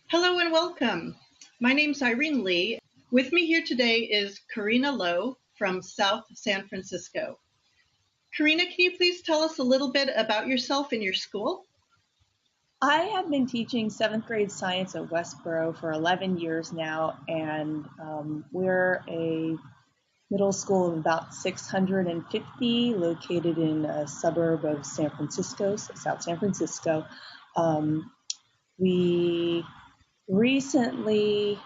Hello and welcome. My name's Irene Lee. With me here today is Corinna Low from South San Francisco. Corinna, can you please tell us a little bit about yourself and your school? I have been teaching seventh grade science at Westboro for 11 years now, and we're a middle school of about 650 located in a suburb of San Francisco, so South San Francisco. We recently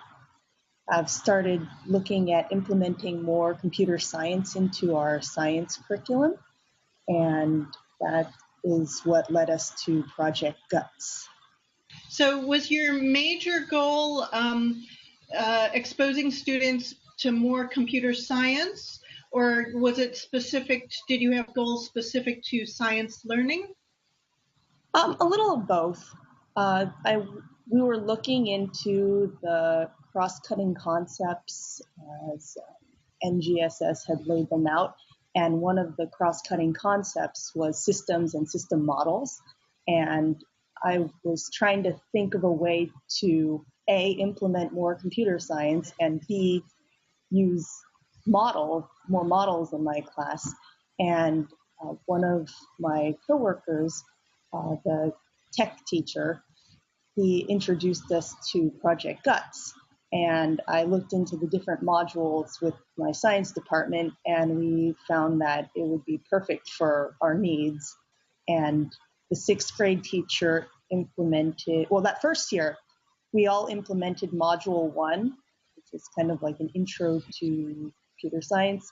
have started looking at implementing more computer science into our science curriculum, and that is what led us to Project Guts. So, was your major goal exposing students to more computer science, or was it specific? Did you have goals specific to science learning? A little of both. We were looking into the cross-cutting concepts as NGSS had laid them out, and one of the cross-cutting concepts was systems and system models. And I was trying to think of a way to A, implement more computer science, and B, use more models in my class. And one of my coworkers, the tech teacher, he introduced us to Project Guts. And I looked into the different modules with my science department, and we found that it would be perfect for our needs. And the sixth grade teacher that first year, we all implemented Module 1, which is kind of like an intro to computer science.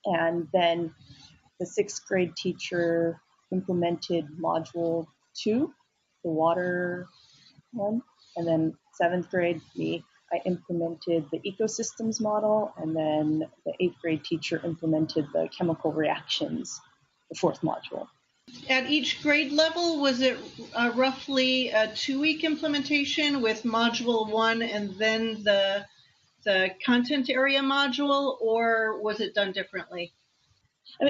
And then the sixth grade teacher implemented Module 2, the water one. And then seventh grade, I implemented the ecosystems model, and then the eighth grade teacher implemented the chemical reactions, the fourth module. At each grade level, was it roughly a 2-week implementation with Module 1 and then the content area module, or was it done differently?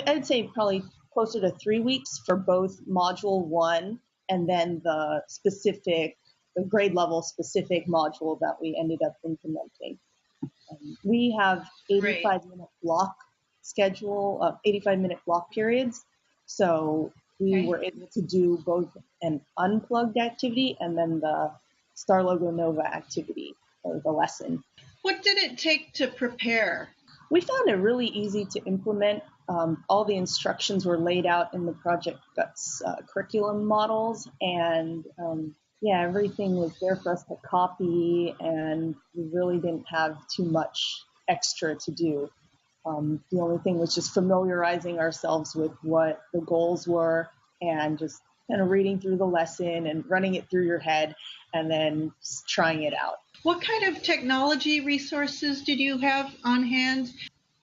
I'd say probably closer to 3 weeks for both Module 1 and then the grade level specific module that we ended up implementing. We have 85-minute block schedule, 85-minute block periods. So we were able to do both an unplugged activity and then the Star Logo Nova activity, or the lesson. What did it take to prepare? We found it really easy to implement. All the instructions were laid out in the Project Guts curriculum models, and everything was there for us to copy, and we really didn't have too much extra to do. The only thing was just familiarizing ourselves with what the goals were and just kind of reading through the lesson and running it through your head and then trying it out. What kind of technology resources did you have on hand?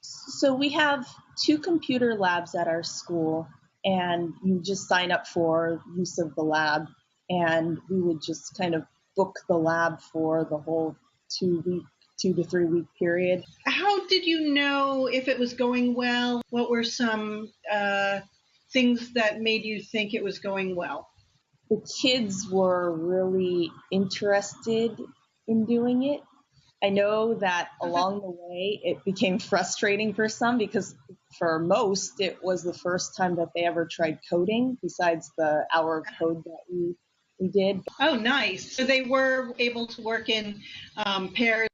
So we have 2 computer labs at our school, and you just sign up for use of the lab, and we would just kind of book the lab for the whole 2 to 3 week period. How did you know if it was going well? What were some things that made you think it was going well? The kids were really interested in doing it. I know that along the way it became frustrating for some, because for most it was the first time that they ever tried coding besides the hour of code that we did. Oh, nice. So they were able to work in pairs,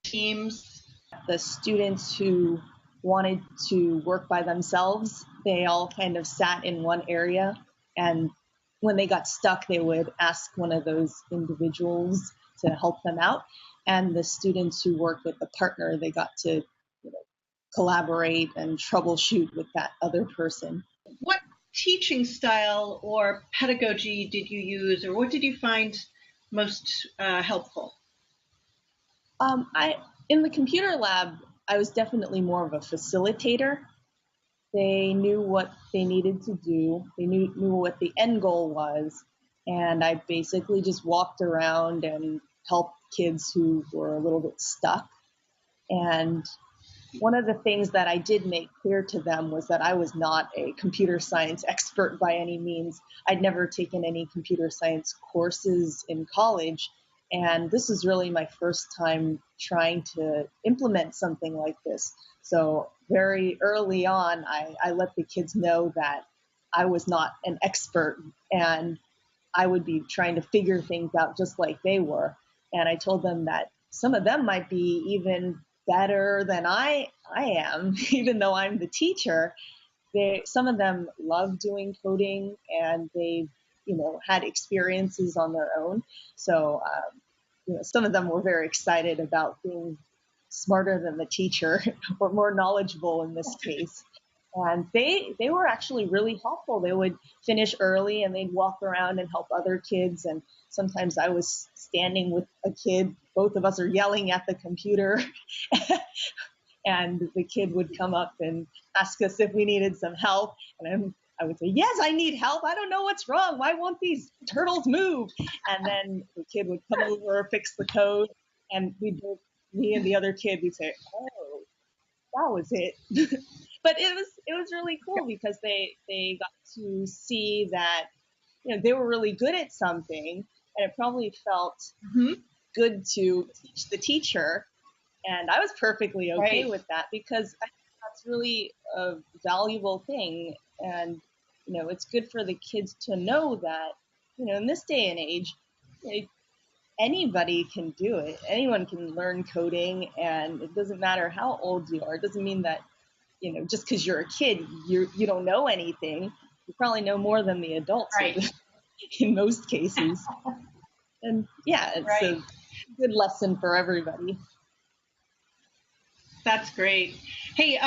teams. The students who wanted to work by themselves, they all kind of sat in one area, and when they got stuck, they would ask one of those individuals to help them out. And the students who worked with the partner, they got to collaborate and troubleshoot with that other person. What teaching style or pedagogy did you use, or what did you find most helpful? In the computer lab, I was definitely more of a facilitator. They knew what they needed to do. They knew what the end goal was. And I basically just walked around and helped kids who were a little bit stuck. And one of the things that I did make clear to them was that I was not a computer science expert by any means. I'd never taken any computer science courses in college, And this is really my first time trying to implement something like this. So very early on, I let the kids know that I was not an expert and I would be trying to figure things out just like they were. And I told them that some of them might be even better than I am, even though I'm the teacher. Some of them love doing coding and they've, had experiences on their own. So, some of them were very excited about being smarter than the teacher or more knowledgeable in this case. And they were actually really helpful. They would finish early and they'd walk around and help other kids. And sometimes I was standing with a kid. Both of us are yelling at the computer. And the kid would come up and ask us if we needed some help. And I would say, yes, I need help. I don't know what's wrong. Why won't these turtles move? And then the kid would come over, fix the code. And me and the other kid would say, oh, that was it. But it was really cool because they got to see that, they were really good at something. And it probably felt good to teach the teacher. And I was perfectly okay with that because I think that's really a valuable thing. And, it's good for the kids to know that, in this day and age, anybody can do it. Anyone can learn coding, and it doesn't matter how old you are. It doesn't mean that, just because you're a kid, you don't know anything. You probably know more than the adults in most cases. And yeah, it's a good lesson for everybody. That's great. Hey,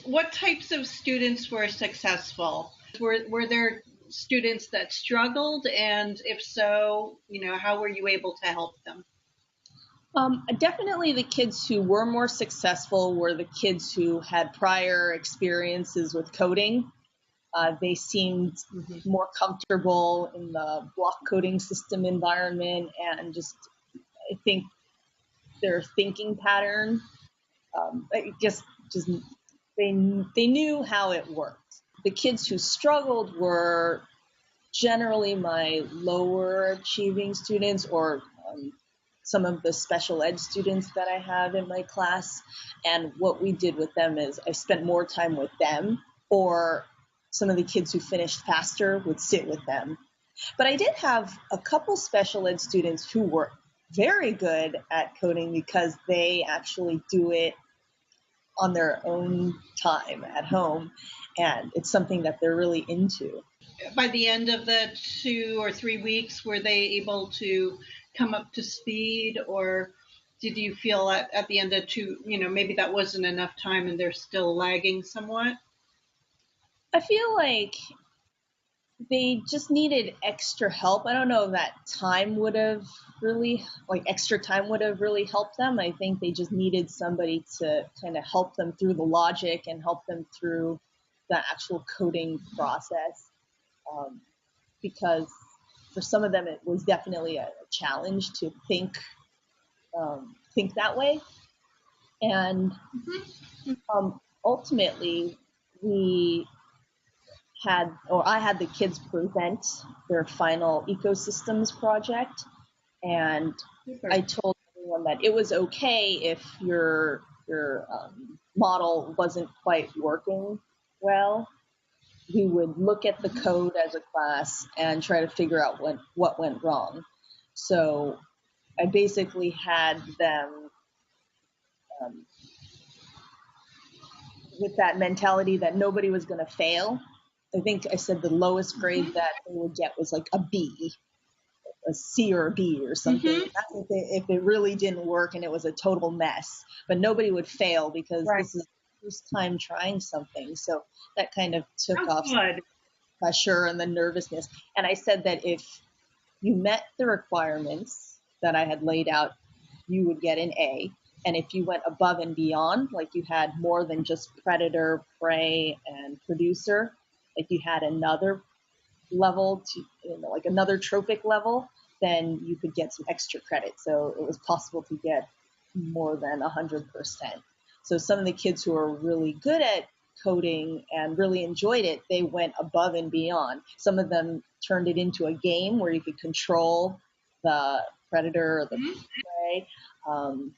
what types of students were successful? Were there students that struggled? And if so, how were you able to help them? Definitely the kids who were more successful were the kids who had prior experiences with coding. They seemed more comfortable in the block coding system environment, and I think their thinking pattern, just they knew how it worked. The kids who struggled were generally my lower achieving students, or some of the special ed students that I have in my class. And what we did with them is I spent more time with them, or some of the kids who finished faster would sit with them. But I did have a couple special ed students who were very good at coding because they actually do it on their own time at home, and it's something that they're really into. By the end of the 2 or 3 weeks, were they able to come up to speed, or did you feel at the end of maybe that wasn't enough time and they're still lagging somewhat? I feel like they just needed extra help. I don't know if that extra time would have really helped them. I think they just needed somebody to kind of help them through the logic and help them through the actual coding process. Because for some of them, it was definitely a challenge to think that way. And ultimately, I had the kids present their final ecosystems project, and I told everyone that it was okay if your model wasn't quite working well. We would look at the code as a class and try to figure out what went wrong. So I basically had them with that mentality that nobody was going to fail. I think I said the lowest grade that they would get was like a B, a C or a B or something. That's if it really didn't work and it was a total mess. But nobody would fail because this is the first time trying something. So that kind of took off the pressure and the nervousness. And I said that if you met the requirements that I had laid out, you would get an A. And if you went above and beyond, like you had more than just predator, prey, and producer, like you had another level like another trophic level, then you could get some extra credit. So it was possible to get more than 100%. So some of the kids who are really good at coding and really enjoyed it, they went above and beyond. Some of them turned it into a game where you could control the predator or the Mhm. prey.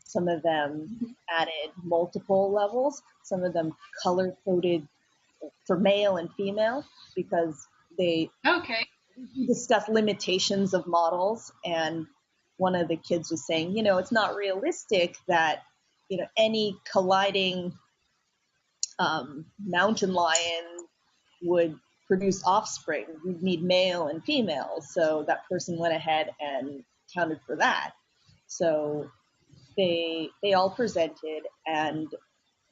Some of them added multiple levels. Some of them color coded for male and female because they Okay. discuss limitations of models. And one of the kids was saying, it's not realistic that, any colliding mountain lion would produce offspring. You'd need male and female. So that person went ahead and counted for that. So they all presented, and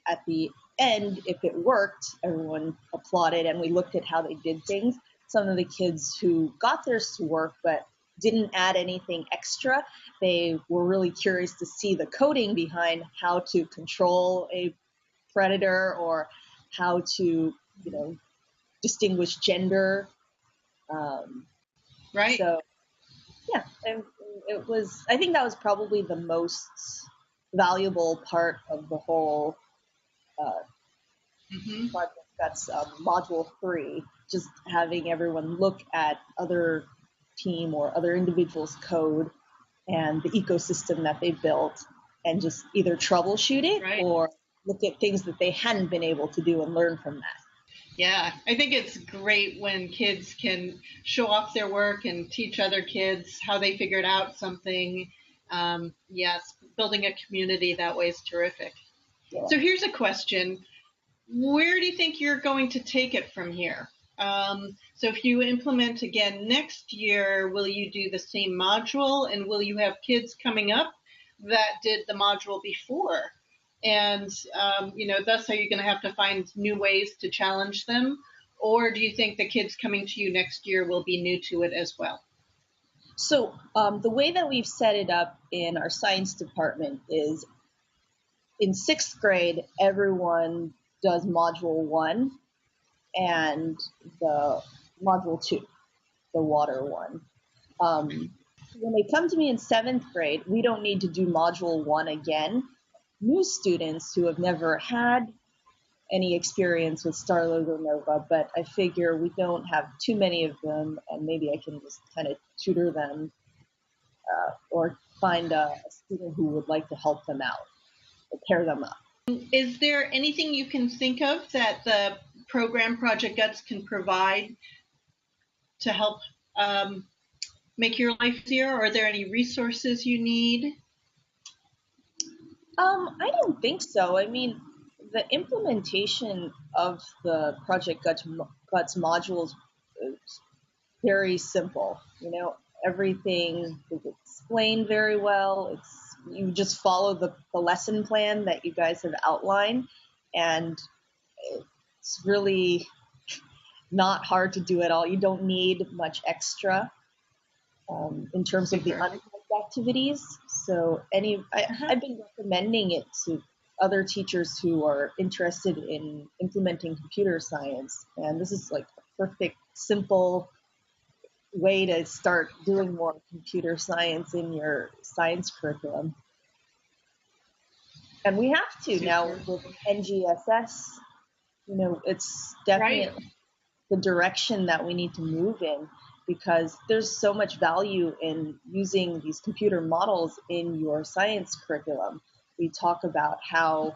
at the end, if it worked, everyone applauded, and we looked at how they did things. Some of the kids who got theirs to work but didn't add anything extra, they were really curious to see the coding behind how to control a predator or how to, distinguish gender. Right. So, yeah, and it was, I think that was probably the most valuable part of the whole Hmm. project. That's module 3, just having everyone look at other team or other individuals' code and the ecosystem that they built and just either troubleshoot it Right. or look at things that they hadn't been able to do and learn from that. Yeah, I think it's great when kids can show off their work and teach other kids how they figured out something. Yes, building a community that way is terrific. Yeah. So here's a question. Where do you think you're going to take it from here? So if you implement again next year, will you do the same module, and will you have kids coming up that did the module before? And, thus are you going to have to find new ways to challenge them? Or do you think the kids coming to you next year will be new to it as well? So the way that we've set it up in our science department is in 6th grade, everyone does module 1 and the module 2, the water one. When they come to me in 7th grade, we don't need to do module 1 again. New students who have never had any experience with Star Logo Nova, but I figure we don't have too many of them, and maybe I can just kind of tutor them or find a student who would like to help them out or pair them up. Is there anything you can think of that the program Project Guts can provide to help make your life easier? Are there any resources you need? I don't think so. I mean, the implementation of the Project Guts modules is very simple. Everything is explained very well. You just follow the lesson plan that you guys have outlined, and it's really not hard to do at all. You don't need much extra in terms of the unplugged activities. So I've been recommending it to other teachers who are interested in implementing computer science, and this is like a perfect, simple way to start doing more computer science in your science curriculum. And we have to now with NGSS. It's definitely the direction that we need to move in, because there's so much value in using these computer models in your science curriculum. We talk about how,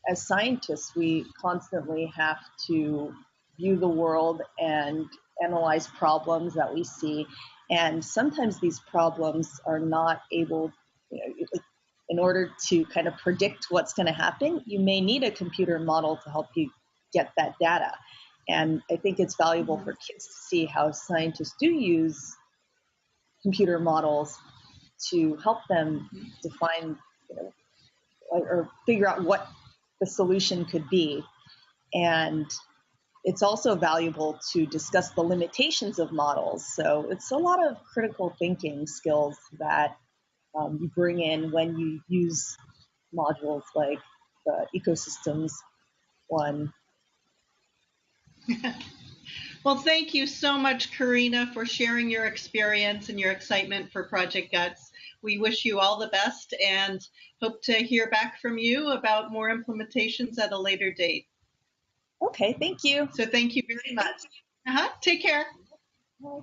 as scientists, we constantly have to view the world and analyze problems that we see. And sometimes these problems are not able, in order to kind of predict what's going to happen, you may need a computer model to help you get that data. And I think it's valuable for kids to see how scientists do use computer models to help them define, or figure out what the solution could be. And it's also valuable to discuss the limitations of models. So it's a lot of critical thinking skills that you bring in when you use modules like the ecosystems one. Well, thank you so much, Corinna, for sharing your experience and your excitement for Project Guts. We wish you all the best and hope to hear back from you about more implementations at a later date. Okay, thank you. So thank you very much. Take care. Bye.